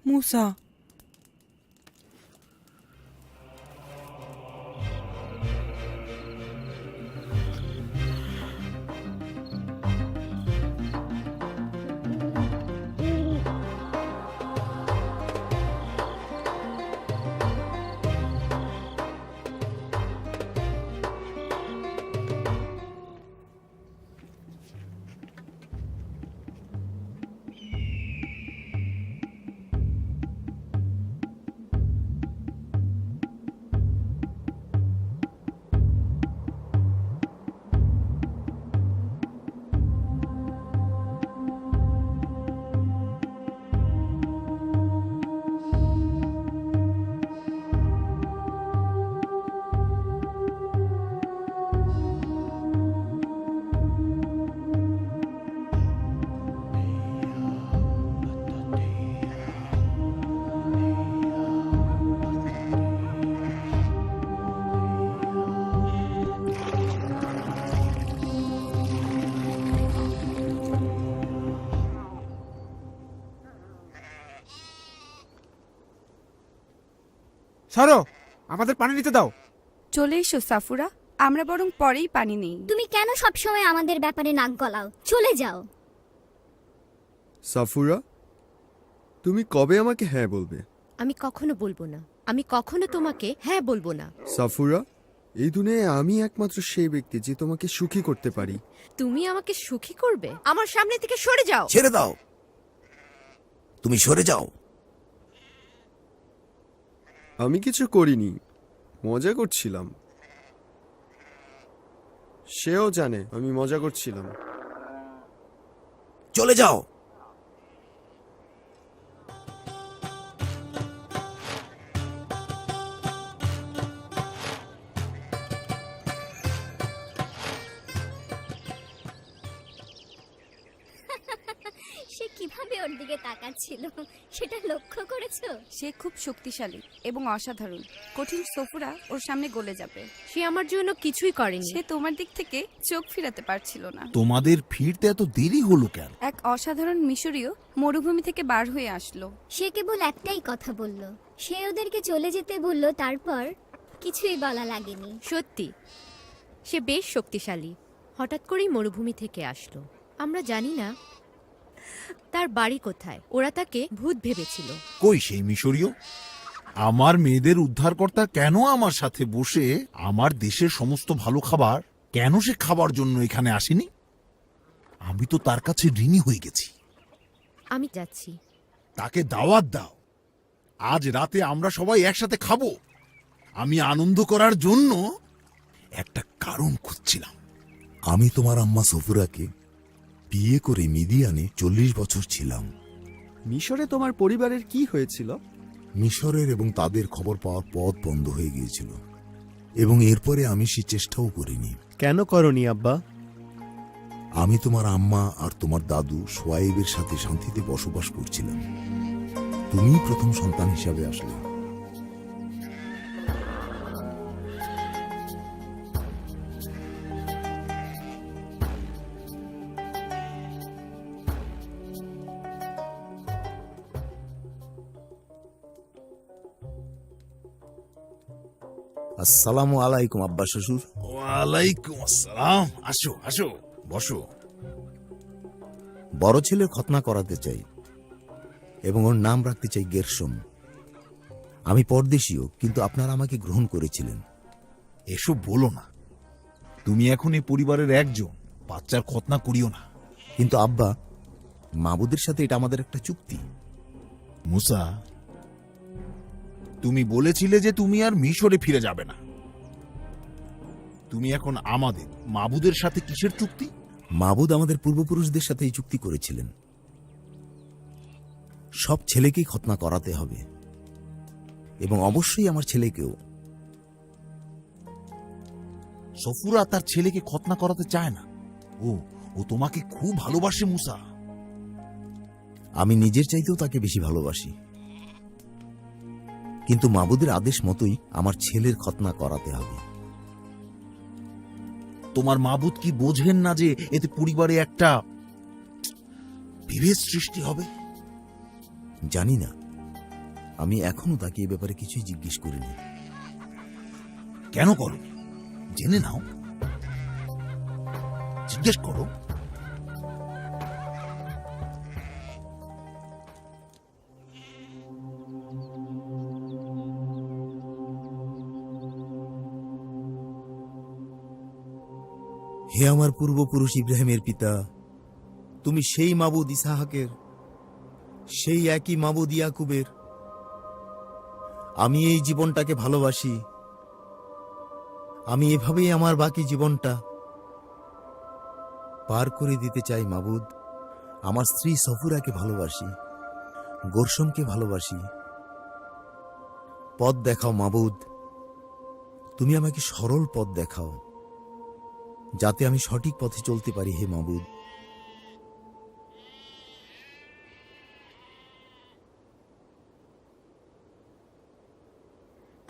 মুসা, সরো, আমাদের পানি নিতে দাও। চলে এসো সাফুরা, আমরা বরং পরেই পানি নেই। তুমি কেন সবসময় আমাদের ব্যাপারে নাক গলাও? চলে যাও। সাফুরা, তুমি কবে আমাকে হ্যাঁ বলবে? আমি কখনো বলবো না, আমি কখনো তোমাকে হ্যাঁ বলবো না। সাফুরা, এই দুনিয়ায় আমি একমাত্র সেই ব্যক্তি যে তোমাকে সুখী করতে পারি। তুমি আমাকে সুখী করবে? আমার সামনে থেকে সরে যাও। ছেড়ে দাও, তুমি সরে যাও। আমি কিছু করিনি, মজা করছিলাম। সেও জানে আমি মজা করছিলাম। চলে যাও। সে কিভাবে ওর দিকে তাকাচ্ছিল সেটা লক্ষ্য করেছো? সে খুব শক্তিশালী এবং অসাধারণ। কঠিন সফুরা ওর সামনে গলে যাবে। সে আমার জন্য কিছুই করেনি। সে তোমার দিক থেকে চোখ ফিরাতে পারছিল না। তোমাদের ফিরতে এত দেরি হলো কেন? এক অসাধারণ মিশরীয় মরুভূমি থেকে বার হয়ে আসলো। সে কেবল একটাই কথা বলল, সে ওদেরকে চলে যেতে বলল, তারপর কিছুই বলা লাগেনি। সত্যি, সে বেশ শক্তিশালী। হঠাৎ করেই মরুভূমি থেকে আসলো। আমরা জানি না তার বাড়ি কোথায়। ওরা তাকে ভূত ভেবেছিল। কই সেই মিশরীয়? আমার মেয়েদের উদ্ধারকর্তা কেন আমার সাথে বসে আমার দেশের সমস্ত ভালো খাবার কেন সে খাবার জন্য এখানে আসেনি? আমি তো তার কাছে ঋণী হয়ে গেছি। আমি যাচ্ছি। তাকে দাওয়াত দাও। আজ রাতে আমরা সবাই একসাথে খাবো। আমি আনন্দ করার জন্য একটা কারণ খুঁজছিলাম। আমি তোমার আম্মা সফুরাকে বিয়ে করে মিদিয়ানে 40 বছর ছিলাম। মিশরে তোমার পরিবারের কি হয়েছিল? মিশরের এবং তাদের খবর পাওয়ার পথ বন্ধ হয়ে গিয়েছিল, এবং এরপরে আমি সে চেষ্টাও করিনি। কেন করনি আব্বা? আমি তোমার আম্মা আর তোমার দাদু সোয়াইবের সাথে শান্তিতে বসবাস করছিলাম। তুমি প্রথম সন্তান হিসাবে আসলে। আসসালামু আলাইকুম আব্বা শ্বশুর। ওয়ালাইকুম আসসালাম। আসো আসো, বসো। বড় ছেলের খতনা করাতে চাই এবং ওর নাম রাখতে চাই গেরশম। আমি পরদেশীয়, কিন্তু আপনারা আমাকে গ্রহণ করেছিলেন। এসব বলো না। তুমি এখন এই পরিবারের একজন। বাচ্চার খতনা করিও না। কিন্তু আব্বা, মাবুদের সাথে এটা আমাদের একটা চুক্তি। মুসা, তুমি বলেছিলে যে তুমি আর মিশরে ফিরে যাবে না। তুমি এখন আমাদের মাবুদের সাথে কিসের চুক্তি? মাবুদ আমাদের পূর্বপুরুষদের সাথে এই চুক্তি করেছিলেন, সব ছেলেকেই খতনা করাতে হবে, এবং অবশ্যই আমার ছেলেকেও। সফুরা তার ছেলেকে খতনা করাতে চায় না। ও তোমাকে খুব ভালোবাসে মুসা। আমি নিজের চাইতেও তাকে বেশি ভালোবাসি, কিন্তু মাবুদের আদেশ মতোই আমার ছেলের খতনা করাতে হবে। তোমার মাবুদ কি বোঝেন না যে এতে পরিবারে একটা বিভেদ সৃষ্টি হবে? জানি না, আমি এখনো তাকে এ ব্যাপারে কিছুই জিজ্ঞেস করিনি। কেন করো? জেনে নাও, জিজ্ঞেস করো। হে আমার পূর্বপুরুষ ইব্রাহিমের পিতা, তুমি সেই মাবুদ ইসাহাকের, সেই একই মাবুদ ইয়াকুবের। আমি এই জীবনটাকে ভালোবাসি। আমি এভাবেই আমার বাকি জীবনটা পার করে দিতে চাই মাবুদ। আমার স্ত্রী সফুরাকে ভালোবাসি, গোরসমকে ভালোবাসি। পথ দেখাও মাবুদ, তুমি আমাকে সরল পথ দেখাও, যাতে আমি সঠিক পথে চলতে পারি। হে মাবুদ,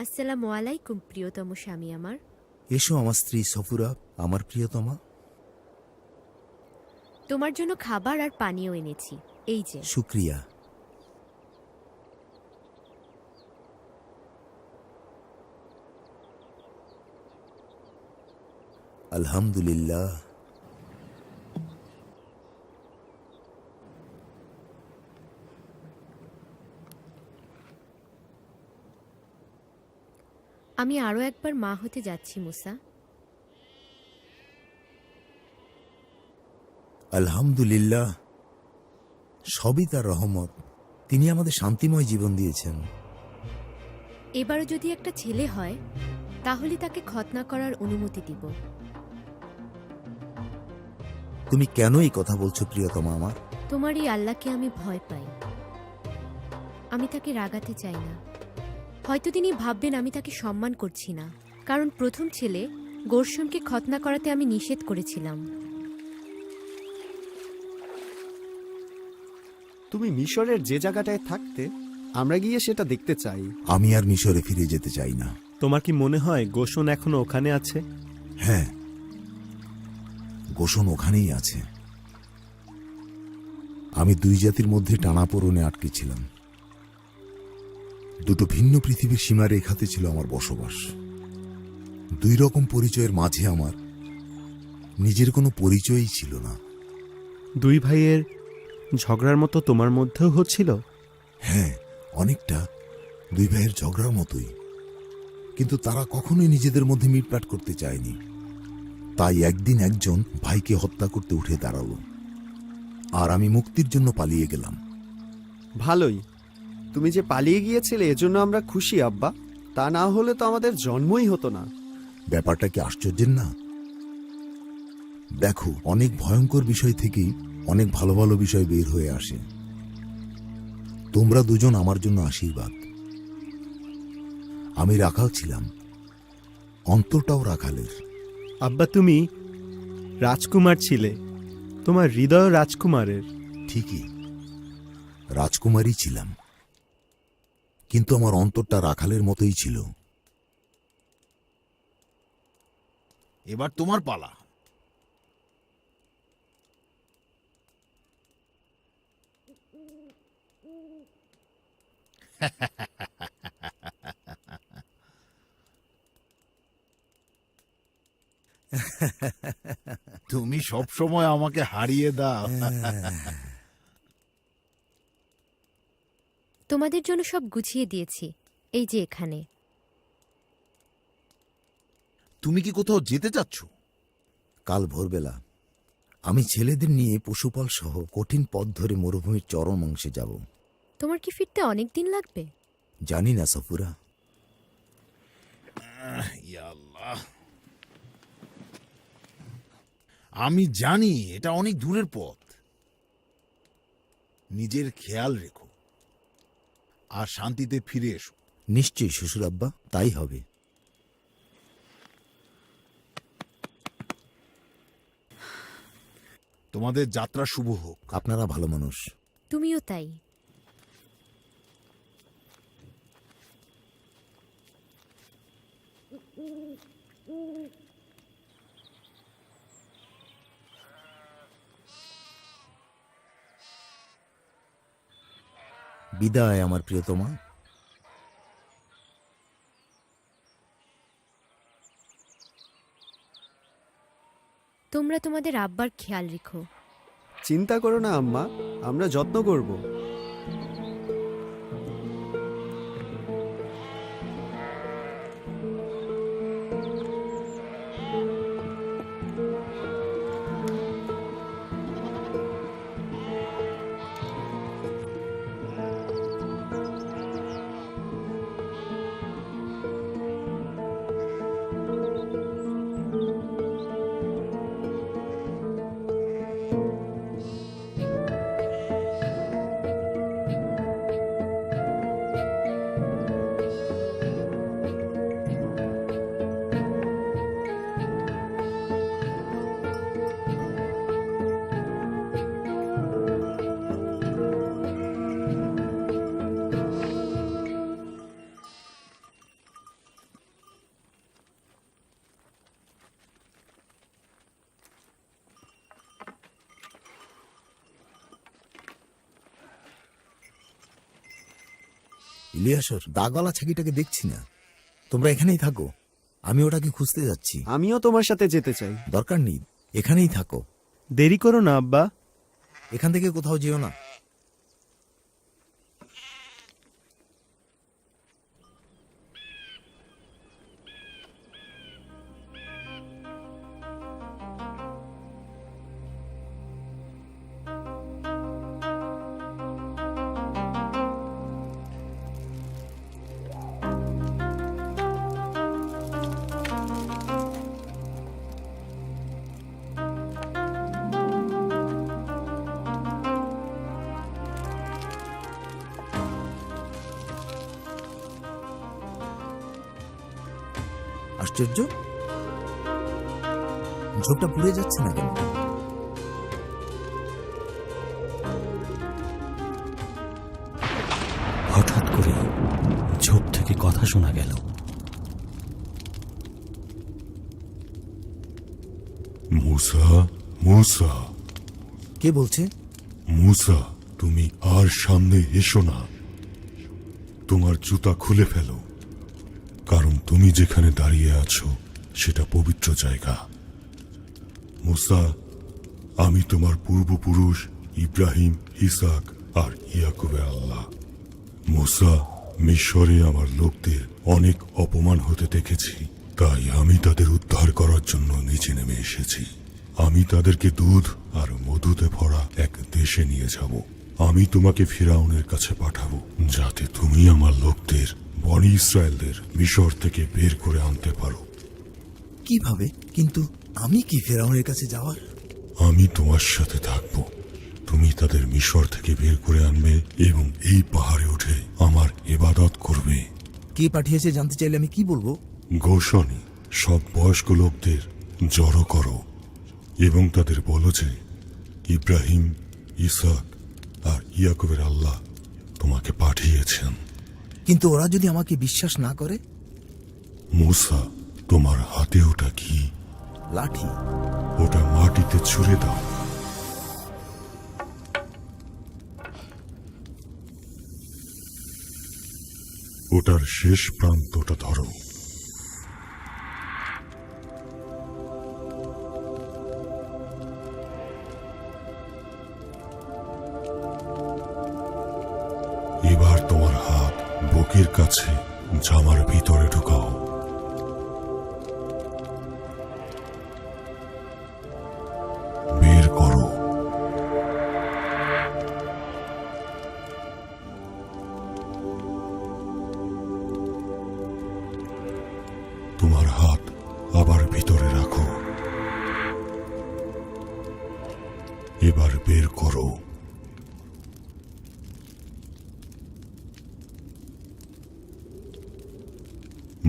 আসসালামু আলাইকুম প্রিয়তম স্বামী আমার। এসো আমার স্ত্রী সফুরা, আমার প্রিয়তমা। তোমার জন্য খাবার আর পানীয় এনেছি, এই যে। শুক্রিয়া। আলহামদুলিল্লাহ। আমি আরও একবার মা হতে যাচ্ছি মুসা। আলহামদুলিল্লাহ, সবই তার রহমত। তিনি আমাদের শান্তিময় জীবন দিয়েছেন। এবারও যদি একটা ছেলে হয় তাহলে তাকে খতনা করার অনুমতি দিব। তুমি কেন এই কথা বলছো প্রিয়তমা আমার? তোমার এই আল্লাহকে আমি ভয় পাই। আমি তাকে রাগাতে চাই না। হয়তো তিনি ভাববেন আমি তাকে সম্মান করছি না, কারণ প্রথম ছেলে গোরসমকে খতনা করাতে আমি নিষেধ করেছিলাম। তুমি মিশরের যে জায়গাটায় থাকতে, আমরা গিয়ে সেটা দেখতে চাই। আমি আর মিশরে ফিরে যেতে চাই না। তোমার কি মনে হয় গোশন এখনো ওখানে আছে? হ্যাঁ, গোশন ওখানেই আছে। আমি দুই জাতির মধ্যে টানাপোড়েনে আটকে ছিলাম। দুটো ভিন্ন পৃথিবীর সীমারেখাতে ছিল আমার বসবাস। দুই রকম পরিচয়ের মাঝে আমার নিজের কোনো পরিচয়ই ছিল না। দুই ভাইয়ের ঝগড়ার মতো তোমার মধ্যেও হচ্ছিল? হ্যাঁ, অনেকটা দুই ভাইয়ের ঝগড়ার মতোই। কিন্তু তারা কখনোই নিজেদের মধ্যে মিটমাট করতে চায়নি। তাই একদিন একজন ভাইকে হত্যা করতে উঠে দাঁড়ালো, আর আমি মুক্তির জন্য পালিয়ে গেলাম। ভালোই, তুমি যে পালিয়ে গিয়েছিলে এজন্য আমরা খুশি আব্বা। তা না হলে তো আমাদের জন্মই হতো না। ব্যাপারটা কি আশ্চর্যের না? দেখো, অনেক ভয়ঙ্কর বিষয় থেকেই অনেক ভালো ভালো বিষয় বের হয়ে আসে। তোমরা দুজন আমার জন্য আশীর্বাদ। আমি রাখাল ছিলাম, অন্তরটাও রাখালের। আব্বা, তুমি রাজকুমার ছিলে, তোমার হৃদয় রাজকুমারের। ঠিকই, রাজকুমারী ছিলাম, কিন্তু আমার অন্তরটা রাখালের মতোই ছিল। এবার তোমার পালা। তুমি সব সময় আমাকে হারিয়ে দাও। তোমাদের জন্য সব গুছিয়ে দিয়েছি, এই যে এখানে। তুমি কি কোথাও যেতে চাচ্ছ? কাল ভোরবেলা আমি ছেলেদের নিয়ে পশুপাল সহ কঠিন পথ ধরে মরুভূমির চরম অংশে যাব। তোমার কি ফিরতে অনেক দিন লাগবে? জানি না সফুরা। ইয়া আল্লাহ, আমি জানি এটা অনেক দূরের পথ। নিজের খেয়াল রেখো আর শান্তিতে ফিরে এসো। নিশ্চয়ই শ্বশুর আব্বা, তাই হবে। তোমাদের যাত্রা শুভ হোক। আপনারা ভালো মানুষ। তুমিও তাই। বিদায় আমার প্রিয়তমা। তোমরা তোমাদের আব্বার খেয়াল রেখো। চিন্তা করো না আম্মা, আমরা যত্ন করব। ইলিয়াসর, দাগওয়ালা ছাগিটাকে দেখছি না। তোমরা এখানেই থাকো, আমি ওটাকে খুঁজতে যাচ্ছি। আমিও তোমার সাথে যেতে চাই। দরকার নেই, এখানেই থাকো। দেরি করো না আব্বা। এখান থেকে কোথাও যেও না। আশ্চর্য, ঝোপটা পুড়ে যাচ্ছে না কেন? হঠাৎ করে ঝোপ থেকে কথা শোনা গেল। মুসা, মুসা। কে বলছে? মুসা, তুমি আর সামনে এসো না। তোমার জুতা খুলে ফেলো, কারণ তুমি যেখানে দাঁড়িয়ে আছো সেটা পবিত্র জায়গা। মুসা, আমি তোমার পূর্বপুরুষ ইব্রাহিম, ইসাক আর ইয়াকুবের আল্লাহ। মুসা, মিশরে আমার লোকদের অনেক অপমান হতে দেখেছি, তাই আমি তাদের উদ্ধার করার জন্য নিচে নেমে এসেছি। আমি তাদেরকে দুধ আর মধুতে ভরা এক দেশে নিয়ে যাব। আমি তোমাকে ফিরাউনের কাছে পাঠাবো, যাতে তুমি আমার লোকদের, বনি ইসরায়েলদের মিশর থেকে বের করে আনতে পারো। কিভাবে? কিন্তু আমি কি ফেরাউনের কাছে যাওয়ার? আমি তোমার সাথে থাকবো। তুমি তাদের মিশর থেকে বের করে আনবে এবং এই পাহাড়ে উঠে আমার ইবাদত করবে। কে পাঠিয়েছে জানতে চাইলে আমি কি বলবো? গোশনে সব বয়স্ক লোকদের জড়ো করো এবং তাদের বলো যে ইব্রাহিম, ইসাক আর ইয়াকুবের আল্লাহ তোমাকে পাঠিয়েছেন। কিন্তু ওরা যদি আমাকে বিশ্বাস না করে? মুসা, তোমার হাতে ওটা কি? লাঠি। ওটা মাটিতে ছুঁড়ে দাও। ওটার শেষ প্রান্তটা ধরো। এবার তোমার হাত বুকের কাছে জামার ভিতরে ঢুকাও। বের করো। তোমার হাত আবার ভিতরে রাখো। এবার বের করো।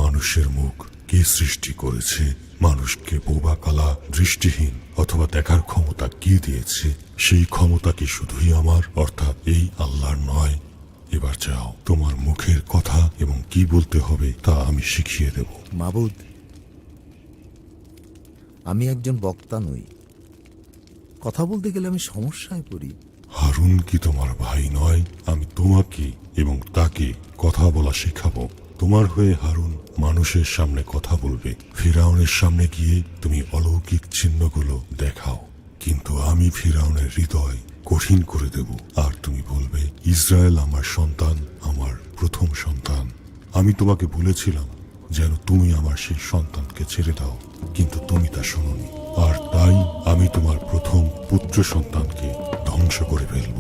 মানুষের মুখ কে সৃষ্টি করেছে? মানুষকে বোবা, কালা, দৃষ্টিহীন অথবা দেখার ক্ষমতা কে দিয়েছে? সেই ক্ষমতা কি শুধুই আমার, অর্থাৎ এই আল্লাহর নয়? এবার যাও, তোমার মুখের কথা এবং কি বলতে হবে তা আমি শিখিয়ে দেব। মাবুদ, আমি একজন বক্তা নই। কথা বলতে গেলে আমি সমস্যায় পড়ি। হারুন কি তোমার ভাই নয়? আমি তোমাকে এবং তাকে কথা বলা শেখাবো। তোমার হয়ে হারুন মানুষের সামনে কথা বলবে, ফিরাউনের সামনে গিয়ে তুমি অলৌকিক চিহ্নগুলো দেখাও, কিন্তু আমি ফিরাউনের হৃদয় কঠিন করে দেব, আর তুমি বলবে ইসরায়েল আমার সন্তান, আমার প্রথম সন্তান। আমি তোমাকে বলেছিলাম যেন তুমি আমার সেই সন্তানকে ছেড়ে দাও, কিন্তু তুমি তা শোনোনি, আর তাই আমি তোমার প্রথম পুত্র সন্তানকে ধ্বংস করে ফেলব।